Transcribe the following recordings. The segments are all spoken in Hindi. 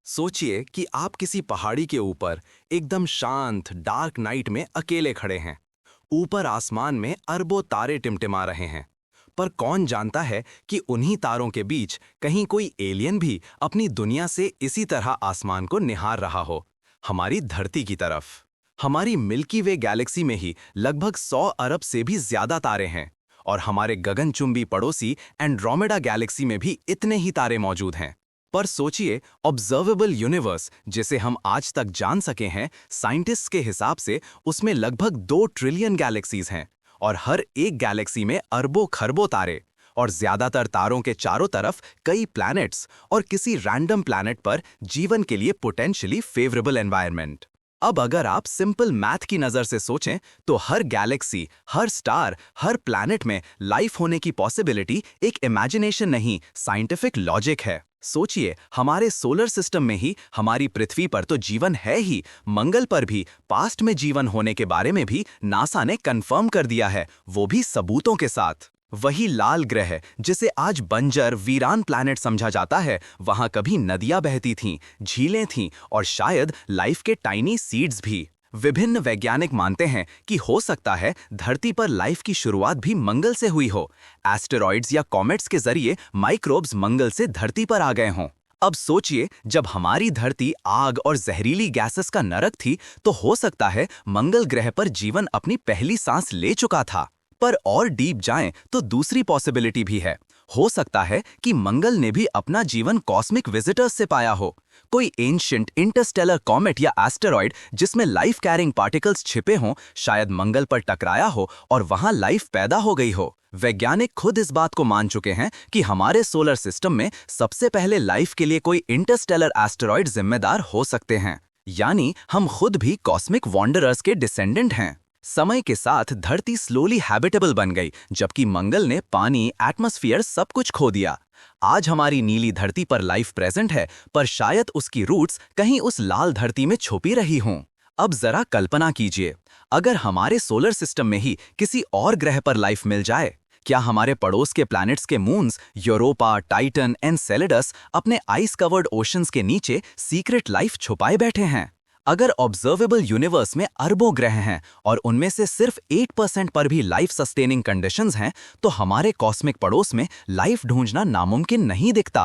सोचिए कि आप किसी पहाड़ी के ऊपर एकदम शांत डार्क नाइट में अकेले खड़े हैं। ऊपर आसमान में अरबों तारे टिमटिमा रहे हैं। पर कौन जानता है कि उन्हीं तारों के बीच कहीं कोई एलियन भी अपनी दुनिया से इसी तरह आसमान को निहार रहा हो, हमारी धरती की तरफ। हमारी मिल्की वे गैलेक्सी में ही लगभग 100 अरब से भी ज्यादा तारे हैं, और हमारे गगनचुंबी पड़ोसी एंड्रोमेडा गैलेक्सी में भी इतने ही तारे मौजूद हैं। पर सोचिए, ऑब्जर्वेबल यूनिवर्स जिसे हम आज तक जान सके हैं, साइंटिस्ट्स के हिसाब से उसमें लगभग 2 ट्रिलियन गैलेक्सीज हैं, और हर एक गैलेक्सी में अरबों खरबों तारे, और ज्यादातर तारों के चारों तरफ कई प्लैनेट्स, और किसी रैंडम प्लैनेट पर जीवन के लिए पोटेंशियली फेवरेबल एनवायरनमेंट। अब अगर आप सिंपल मैथ की नजर से सोचें, तो हर गैलेक्सी, हर स्टार, हर प्लैनेट में लाइफ होने की पॉसिबिलिटी एक इमेजिनेशन नहीं, साइंटिफिक लॉजिक है। सोचिए, हमारे सोलर सिस्टम में ही हमारी पृथ्वी पर तो जीवन है ही, मंगल पर भी पास्ट में जीवन होने के बारे में भी नासा ने कंफर्म कर दिया है, वो भी सबूतों के साथ। वही लाल ग्रह जिसे आज बंजर वीरान प्लैनेट समझा जाता है, वहां कभी नदियां बहती थीं, झीलें थीं, और शायद लाइफ के टाइनी सीड्स भी। विभिन्न वैज्ञानिक मानते हैं कि हो सकता है धरती पर लाइफ की शुरुआत भी मंगल से हुई हो। एस्टेरॉइड्स या कॉमेट्स के जरिए माइक्रोब्स मंगल से धरती पर आ गए हों। अब सोचिए, जब हमारी धरती आग और जहरीली गैसेस का नरक थी, तो हो सकता है मंगल ग्रह पर जीवन अपनी पहली सांस ले चुका था। पर और डीप जाएं तो दूसरी पॉसिबिलिटी भी है। हो सकता है कि मंगल ने भी अपना जीवन कॉस्मिक विजिटर्स से पाया हो। कोई एंशिएंट इंटरस्टेलर कॉमेट या एस्टेरॉइड जिसमें लाइफ कैरिंग पार्टिकल्स छिपे हों, शायद मंगल पर टकराया हो और वहां लाइफ पैदा हो गई हो। वैज्ञानिक खुद इस बात को मान चुके हैं कि हमारे सोलर सिस्टम में सबसे पहले लाइफ के लिए कोई इंटरस्टेलर एस्टेरॉइड जिम्मेदार हो सकते हैं। यानी हम खुद भी कॉस्मिक वॉन्डरर्स के डिसेंडेंट हैं। समय के साथ धरती स्लोली हैबिटेबल बन गई, जबकि मंगल ने पानी, एटमॉस्फेयर सब कुछ खो दिया। आज हमारी नीली धरती पर लाइफ प्रेजेंट है, पर शायद उसकी रूट्स कहीं उस लाल धरती में छुपी रही हों। अब जरा कल्पना कीजिए, अगर हमारे सोलर सिस्टम में ही किसी और ग्रह पर लाइफ मिल जाए। क्या हमारे पड़ोस के प्लैनेट्स के मून्स यूरोपा, टाइटन, एनसेलेडस अपने आइस कवर्ड ओशंस के नीचे सीक्रेट लाइफ छुपाए बैठे हैं? अगर ऑब्जर्वेबल यूनिवर्स में अरबों ग्रह हैं और उनमें से सिर्फ 8% पर भी लाइफ सस्टेनिंग कंडीशंस हैं, तो हमारे कॉस्मिक पड़ोस में लाइफ ढूंढना नामुमकिन नहीं दिखता।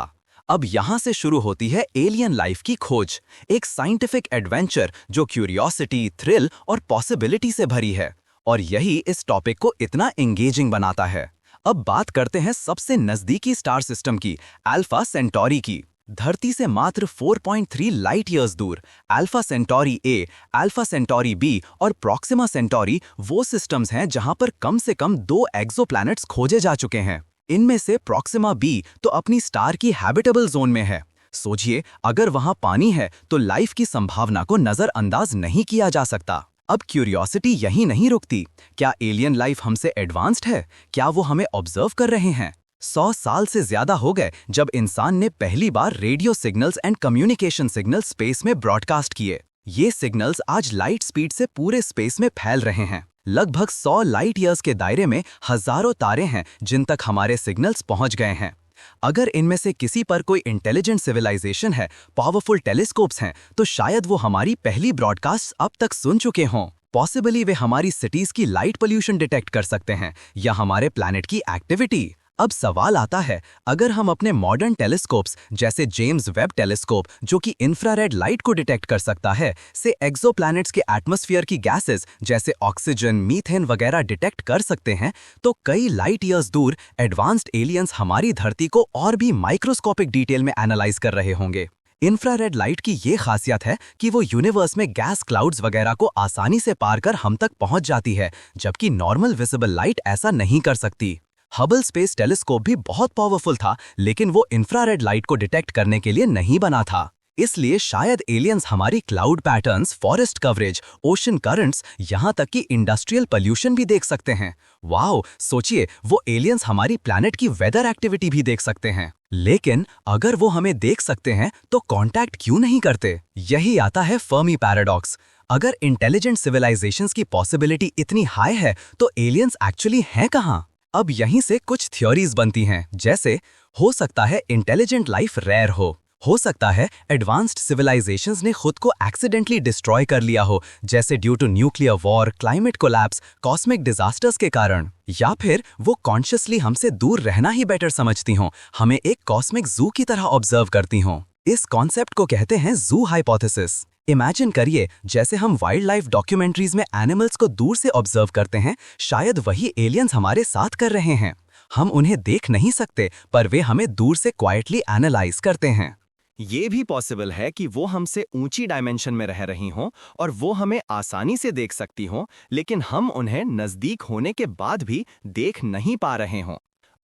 अब यहां से शुरू होती है एलियन लाइफ की खोज, एक साइंटिफिक एडवेंचर जो क्यूरियोसिटी, थ्रिल और पॉसिबिलिटी से भरी है। और यही इस टॉपिक को इतना एंगेजिंग बनाता है। अब बात करते हैं सबसे नजदीकी स्टार सिस्टम की, अल्फा सेंटोरी की। धरती से मात्र 4.3 लाइट ईयर्स दूर Alpha Centauri A, Alpha Centauri B और प्रॉक्सिमा सेंटोरी वो सिस्टम्स हैं जहां पर कम से कम 2 एक्सोप्लैनेट्स खोजे जा चुके हैं। इनमें से प्रॉक्सिमा बी तो अपनी स्टार की हैबिटेबल जोन में है। सोचिए, अगर वहां पानी है तो लाइफ की संभावना को नजरअंदाज नहीं किया जा सकता। अब क्यूरियोसिटी यहीं नहीं रुकती। क्या एलियन लाइफ हमसे एडवांस्ड है? क्या वो हमें ऑब्जर्व कर रहे हैं? 100 साल से ज्यादा हो गए जब इंसान ने पहली बार radio signals and communication signal space में ब्रॉडकास्ट किए। ये सिग्नल्स आज लाइट स्पीड से पूरे स्पेस में फैल रहे हैं। लगभग 100 लाइट ईयर्स के दायरे में हजारों तारे हैं जिन तक हमारे सिग्नल्स पहुंच गए हैं। अगर इनमें से किसी पर कोई इंटेलिजेंट सिविलाइजेशन है, पावरफुल टेलीस्कोप्स हैं, तो शायद वो हमारी पहली ब्रॉडकास्ट अब तक सुन चुके हों। पॉसिबली वे हमारी सिटीज की लाइट पोल्यूशन डिटेक्ट कर सकते हैं या हमारे प्लैनेट की एक्टिविटी। अब सवाल आता है, अगर हम अपने मॉडर्न टेलीस्कोप्स जैसे जेम्स वेब टेलीस्कोप, जो कि इंफ्रारेड लाइट को डिटेक्ट कर सकता है, से एक्सोप्लैनेट्स के एटमॉस्फेयर की गैसेस जैसे ऑक्सीजन, मीथेन वगैरह डिटेक्ट कर सकते हैं, तो कई लाइट ईयर्स दूर एडवांस्ड एलियंस हमारी धरती को और भी माइक्रोस्कोपिक डिटेल में एनालाइज कर रहे होंगे। इंफ्रारेड लाइट की ये खासियत है कि वो यूनिवर्स में गैस क्लाउड्स वगैरह को आसानी से पार कर हम तक पहुंच जाती है, जबकि नॉर्मल विजिबल लाइट ऐसा नहीं कर सकती। हबल स्पेस टेलीस्कोप भी बहुत पावरफुल था, लेकिन वो इंफ्रारेड लाइट को डिटेक्ट करने के लिए नहीं बना था। इसलिए शायद एलियंस हमारी cloud patterns, forest coverage, ocean currents, यहाँ तक कि इंडस्ट्रियल पोल्यूशन भी देख सकते हैं। वाओ, सोचिए, वो एलियंस हमारी प्लैनेट की वेदर एक्टिविटी भी देख सकते हैं। लेकिन अगर वो हमें देख सकते हैं तो कांटेक्ट क्यों नहीं करते? यही आता है फर्मी पैराडॉक्स। अगर इंटेलिजेंट सिविलाइजेशंस की पॉसिबिलिटी इतनी हाई है, तो एलियंस एक्चुअली हैं कहाँ? अब यहीं से कुछ थ्योरीज बनती हैं, जैसे हो सकता है इंटेलिजेंट लाइफ रेयर हो, हो सकता है एडवांस्ड सिविलाइजेशंस ने खुद को एक्सीडेंटली डिस्ट्रॉय कर लिया हो, जैसे due to nuclear war, climate collapse, cosmic disasters के कारण। या फिर वो कॉन्शियसली हमसे दूर रहना ही बेटर समझती हों, हमें एक कॉस्मिक जू की तरह ऑब्जर्व करती हों। इस कॉन्सेप्ट को कहते हैं जू हाइपोथेसिस। इमेजिन करिए जैसे हम वाइल्ड लाइफ डॉक्यूमेंट्रीज में एनिमल्स को दूर से ऑब्जर्व करते हैं, शायद वही एलियंस हमारे साथ कर रहे हैं। हम उन्हें देख नहीं सकते, पर वे हमें दूर से क्वाइटली एनालाइज करते हैं। ये भी पॉसिबल है कि वो हमसे ऊंची डायमेंशन में रह रही हों और वो हमें आसानी से देख सकती हों, लेकिन हम उन्हें नजदीक होने के बाद भी देख नहीं पा रहे हों।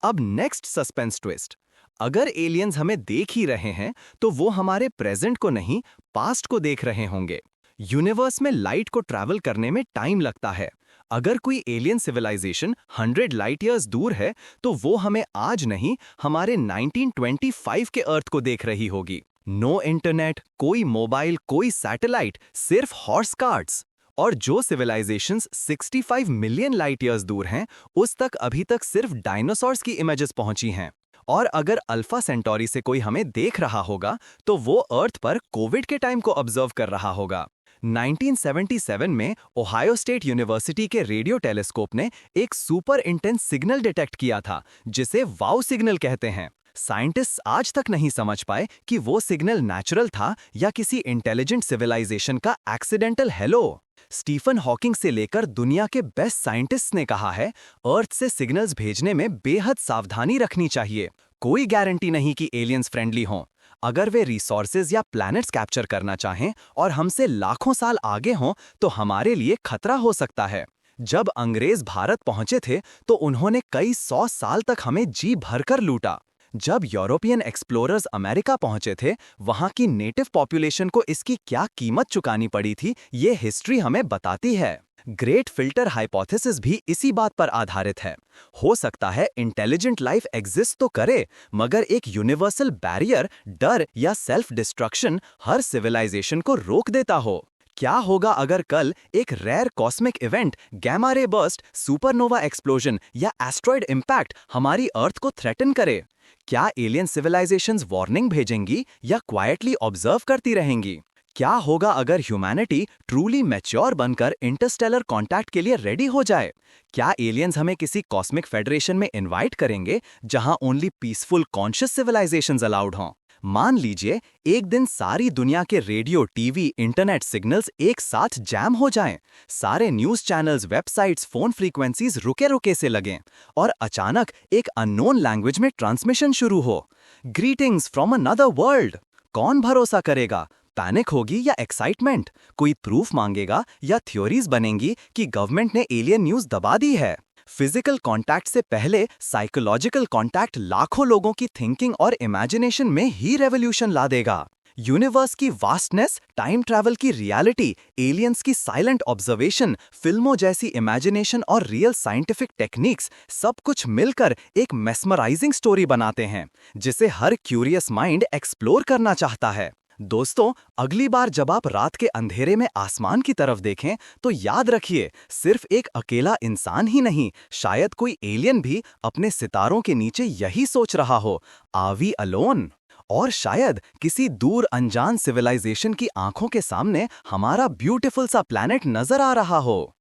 अब नेक्स्ट सस्पेंस ट्विस्ट। अगर एलियंस हमें देख ही रहे हैं, तो वो हमारे प्रेजेंट को नहीं, पास्ट को देख रहे होंगे। यूनिवर्स में लाइट को ट्रैवल करने में टाइम लगता है। अगर कोई एलियन सिविलाइजेशन 100 लाइट ईयर्स दूर है, तो वो हमें आज नहीं, हमारे 1925 के अर्थ को देख रही होगी। नो इंटरनेट, कोई मोबाइल, कोई सैटेलाइट, सिर्फ हॉर्स कार्ट्स। और जो सिविलाइजेशंस 65 मिलियन लाइट ईयर्स दूर हैं, उस तक अभी तक सिर्फ डायनासोर्स की इमेजेस पहुंची हैं। और अगर अल्फा सेंटोरी से कोई हमें देख रहा होगा, तो वो अर्थ पर कोविड के टाइम को ऑब्जर्व कर रहा होगा। 1977 में ओहायो स्टेट यूनिवर्सिटी के रेडियो टेलीस्कोप ने एक सुपर इंटेंस सिग्नल डिटेक्ट किया था, जिसे वाउ सिग्नल कहते हैं। साइंटिस्ट्स आज तक नहीं समझ पाए कि वो सिग्नल नेचुरल था या किसी इंटेलिजेंट सिविलाइजेशन का एक्सीडेंटल हेलो। स्टीफन हॉकिंग से लेकर दुनिया के बेस्ट साइंटिस्ट्स ने कहा है, अर्थ से सिग्नल्स भेजने में बेहद सावधानी रखनी चाहिए। कोई गारंटी नहीं कि एलियंस फ्रेंडली हों। अगर वे रिसोर्सेज या प्लैनेट्स कैप्चर करना चाहें और हमसे लाखों साल आगे हों, तो हमारे लिए खतरा हो सकता है। जब अंग्रेज भारत पहुंचे थे, तो उन्होंने कई 100 साल तक हमें जी भरकर लूटा। जब यूरोपियन एक्सप्लोरर्स अमेरिका पहुंचे थे, वहां की नेटिव पॉपुलेशन को इसकी क्या कीमत चुकानी पड़ी थी, ये हिस्ट्री हमें बताती है। ग्रेट फिल्टर हाइपोथेसिस भी इसी बात पर आधारित है। हो सकता है इंटेलिजेंट लाइफ एग्जिस्ट तो करे, मगर एक यूनिवर्सल बैरियर, डर या सेल्फ डिस्ट्रक्शन हर सिविलाइजेशन को रोक देता हो। क्या होगा अगर कल एक rare cosmic event, gamma ray burst, supernova explosion या एस्ट्रॉयड इंपैक्ट हमारी अर्थ को थ्रेटन करे? क्या एलियन सिविलाइजेशंस वार्निंग भेजेंगी या क्वाइटली ऑब्जर्व करती रहेंगी? क्या होगा अगर ह्यूमैनिटी ट्रूली मैच्योर बनकर इंटरस्टेलर कांटेक्ट के लिए रेडी हो जाए? क्या एलियंस हमें किसी कॉस्मिक फेडरेशन में इनवाइट करेंगे, जहां only peaceful conscious civilisations allowed हों? मान लीजिए एक दिन सारी दुनिया के रेडियो, टीवी, इंटरनेट सिग्नल्स एक साथ जैम हो जाएं, सारे news channels, websites, phone frequencies रुके रुके से लगें और अचानक एक अननोन लैंग्वेज में ट्रांसमिशन शुरू हो। Greetings from another world. कौन भरोसा करेगा? पैनिक होगी या एक्साइटमेंट? कोई प्रूफ मांगेगा या थ्योरीज बनेंगी कि गवर्नमेंट ने एलियन न्यूज दबा दी है? फिजिकल कांटेक्ट से पहले साइकोलॉजिकल कांटेक्ट लाखों लोगों की थिंकिंग और इमेजिनेशन में ही रेवोल्यूशन ला देगा। यूनिवर्स की वास्टनेस, टाइम ट्रैवल की रियलिटी, एलियंस की साइलेंट ऑब्जर्वेशन, फिल्मों जैसी इमेजिनेशन और रियल साइंटिफिक टेक्निक्स, सब कुछ मिलकर एक मेस्मराइजिंग स्टोरी बनाते हैं, जिसे हर क्यूरियस माइंड एक्सप्लोर करना चाहता है। दोस्तों, अगली बार जब आप रात के अंधेरे में आसमान की तरफ देखें, तो याद रखिए, सिर्फ एक अकेला इंसान ही नहीं, शायद कोई एलियन भी अपने सितारों के नीचे यही सोच रहा हो, आर वी अलोन? और शायद किसी दूर अनजान सिविलाइजेशन की आंखों के सामने हमारा ब्यूटीफुल सा प्लैनेट नजर आ रहा हो।